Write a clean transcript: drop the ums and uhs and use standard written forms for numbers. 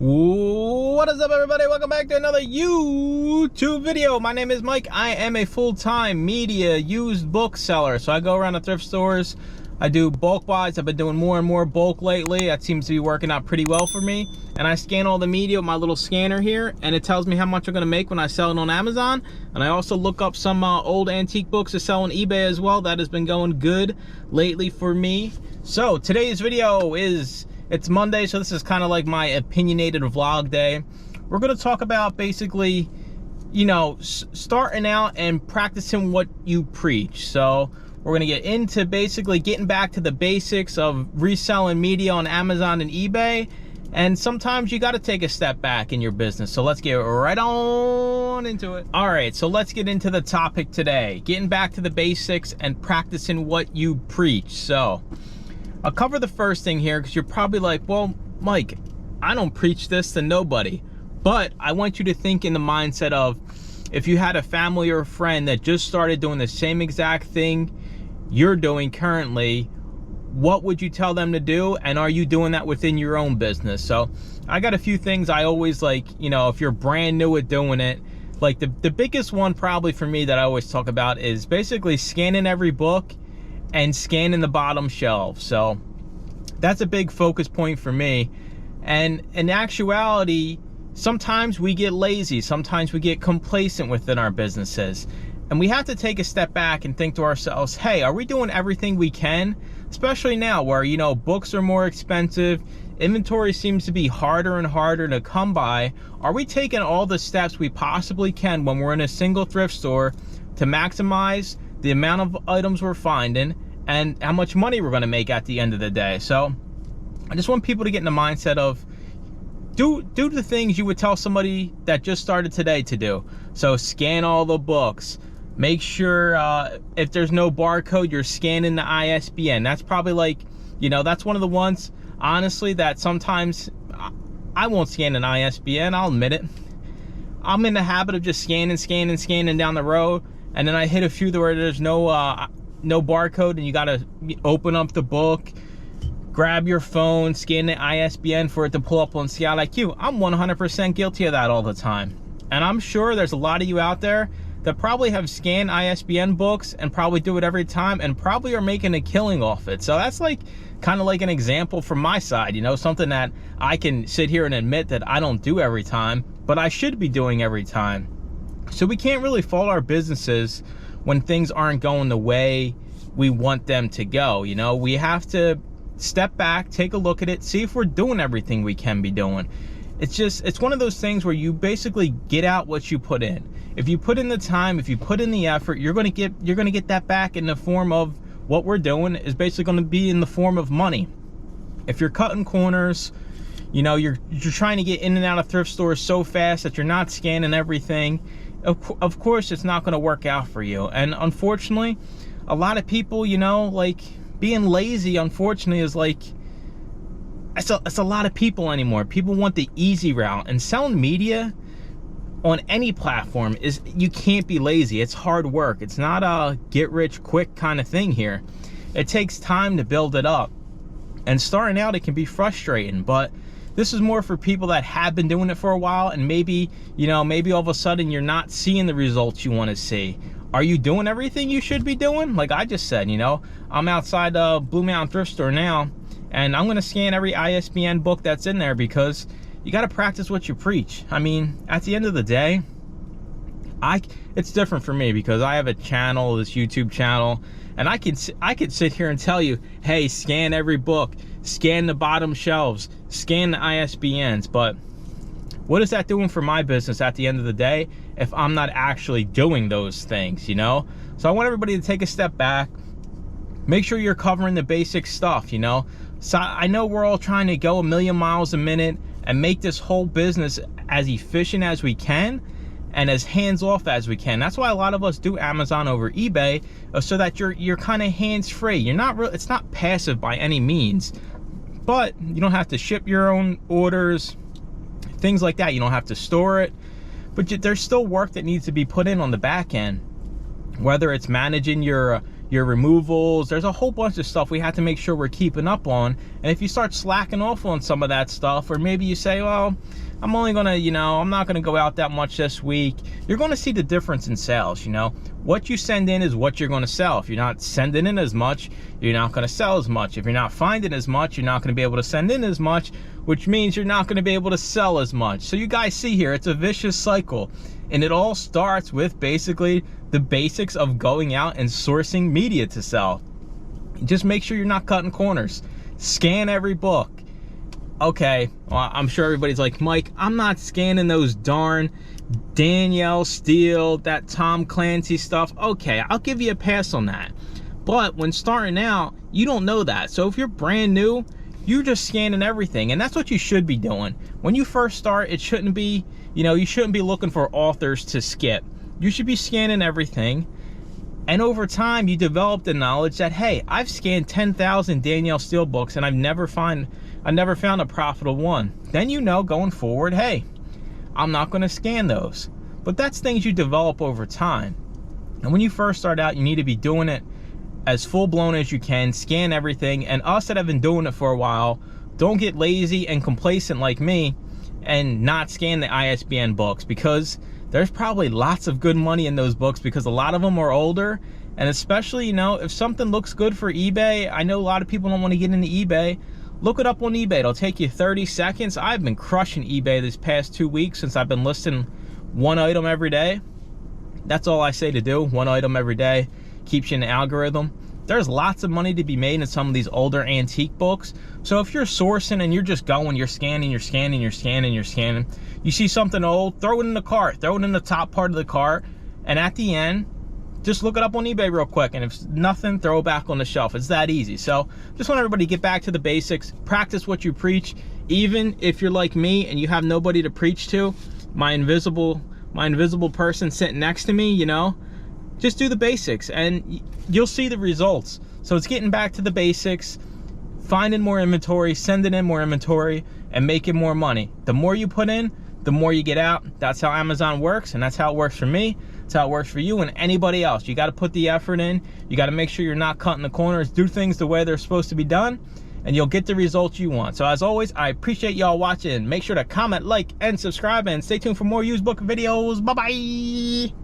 What is up, everybody? Welcome back to another YouTube video. My name is Mike. I am a full-time media used book seller. So I go around the thrift stores. I do bulk buys. I've been doing more and more bulk lately. That seems to be working out pretty well for me. And I scan all the media with my little scanner here, and it tells me how much I'm gonna make when I sell it on Amazon. And I also look up some old antique books to sell on eBay as well. That has been going good lately for me. So today's video it's Monday, so this is kind of like my opinionated vlog day. We're going to talk about basically, you know, starting out and practicing what you preach. So we're going to get into basically getting back to the basics of reselling media on Amazon and eBay. And sometimes you got to take a step back in your business. So let's get right on into it. All right, so let's get into the topic today. Getting back to the basics and practicing what you preach. So I'll cover the first thing here because you're probably like, well, Mike, I don't preach this to nobody. But I want you to think in the mindset of if you had a family or a friend that just started doing the same exact thing you're doing currently, what would you tell them to do? And are you doing that within your own business? So I got a few things I always like, you know, if you're brand new at doing it, like the biggest one probably for me that I always talk about is basically scanning every book and scanning the bottom shelf. So that's a big focus point for me. And in actuality, sometimes we get lazy, sometimes we get complacent within our businesses. And we have to take a step back and think to ourselves, hey, are we doing everything we can? Especially now where, you know, books are more expensive, inventory seems to be harder and harder to come by. Are we taking all the steps we possibly can when we're in a single thrift store to maximize the amount of items we're finding and how much money we're going to make at the end of the day? So I just want people to get in the mindset of do the things you would tell somebody that just started today to do. So scan all the books, make sure if there's no barcode, you're scanning the ISBN. That's probably like, you know, that's one of the ones honestly that sometimes I won't scan an ISBN, I'll admit it. I'm in the habit of just scanning down the road, and then I hit a few where there's no barcode and you gotta open up the book, grab your phone, scan the ISBN for it to pull up on CIIQ. I'm 100% guilty of that all the time. And I'm sure there's a lot of you out there that probably have scanned ISBN books and probably do it every time and probably are making a killing off it. So that's like kind of like an example from my side, you know, something that I can sit here and admit that I don't do every time, but I should be doing every time. So we can't really fault our businesses when things aren't going the way we want them to go. You know, we have to step back, take a look at it, see if we're doing everything we can be doing. It's one of those things where you basically get out what you put in. If you put in the time, if you put in the effort, you're going to get that back in the form of what we're doing is basically going to be in the form of money. If you're cutting corners, you know, you're trying to get in and out of thrift stores so fast that you're not scanning everything, of course it's not going to work out for you. And unfortunately, a lot of people, you know, like being lazy, unfortunately, is like it's a lot of people anymore. People want the easy route, and selling media on any platform is, you can't be lazy. It's hard work. It's not a get rich quick kind of thing here. It takes time to build it up, and starting out it can be frustrating, but this is more for people that have been doing it for a while, and maybe, you know, maybe all of a sudden you're not seeing the results you want to see. Are you doing everything you should be doing? Like I just said, you know, I'm outside Blue Mountain Thrift Store now, and I'm going to scan every ISBN book that's in there because you got to practice what you preach. I mean, at the end of the day, it's different for me because I have a channel, this YouTube channel, and I could sit here and tell you, hey, scan every book, scan the bottom shelves, scan the ISBNs, but what is that doing for my business at the end of the day if I'm not actually doing those things, you know? So I want everybody to take a step back, make sure you're covering the basic stuff, you know? So I know we're all trying to go 1,000,000 miles a minute and make this whole business as efficient as we can and as hands-off as we can. That's why a lot of us do Amazon over eBay, so that you're kind of hands-free. You're not real, it's not passive by any means, but you don't have to ship your own orders, things like that. You don't have to store it, but there's still work that needs to be put in on the back end, whether it's managing your your removals. There's a whole bunch of stuff we have to make sure we're keeping up on. And if you start slacking off on some of that stuff, or maybe you say, well, I'm only gonna, I'm not gonna go out that much this week, you're gonna see the difference in sales. What you send in is what you're gonna sell. If you're not sending in as much, you're not gonna sell as much. If you're not finding as much, you're not gonna be able to send in as much, which means you're not gonna be able to sell as much. So you guys see here, it's a vicious cycle. And it all starts with basically the basics of going out and sourcing media to sell. Just make sure you're not cutting corners. Scan every book. Okay, well, I'm sure everybody's like, Mike, I'm not scanning those darn Danielle Steele, that Tom Clancy stuff. Okay, I'll give you a pass on that. But when starting out, you don't know that. So if you're brand new, you're just scanning everything. And that's what you should be doing. When you first start, it shouldn't be, you shouldn't be looking for authors to skip. You should be scanning everything. And over time, you develop the knowledge that, hey, I've scanned 10,000 Danielle Steele books and I never found a profitable one. Then going forward, hey, I'm not going to scan those. But that's things you develop over time. And when you first start out, you need to be doing it as full-blown as you can, scan everything. And us that have been doing it for a while, don't get lazy and complacent like me and not scan the ISBN books, because there's probably lots of good money in those books, because a lot of them are older. And especially, if something looks good for eBay, I know a lot of people don't want to get into eBay. Look it up on eBay. It'll take you 30 seconds. I've been crushing eBay this past 2 weeks since I've been listing one item every day. That's all I say to do. One item every day keeps you in the algorithm. There's lots of money to be made in some of these older antique books. So if you're sourcing and you're just going, you're scanning, you see something old, throw it in the cart, throw it in the top part of the cart, and at the end, just look it up on eBay real quick, and if nothing, throw it back on the shelf. It's that easy. So just want everybody to get back to the basics, practice what you preach. Even if you're like me and you have nobody to preach to, my invisible person sitting next to me, just do the basics and you'll see the results. So it's getting back to the basics, finding more inventory, sending in more inventory, and making more money. The more you put in, the more you get out. That's how Amazon works, and that's how it works for me. That's how it works for you and anybody else. You got to put the effort in. You got to make sure you're not cutting the corners. Do things the way they're supposed to be done, and you'll get the results you want. So as always, I appreciate y'all watching. Make sure to comment, like, and subscribe, and stay tuned for more used book videos. Bye-bye.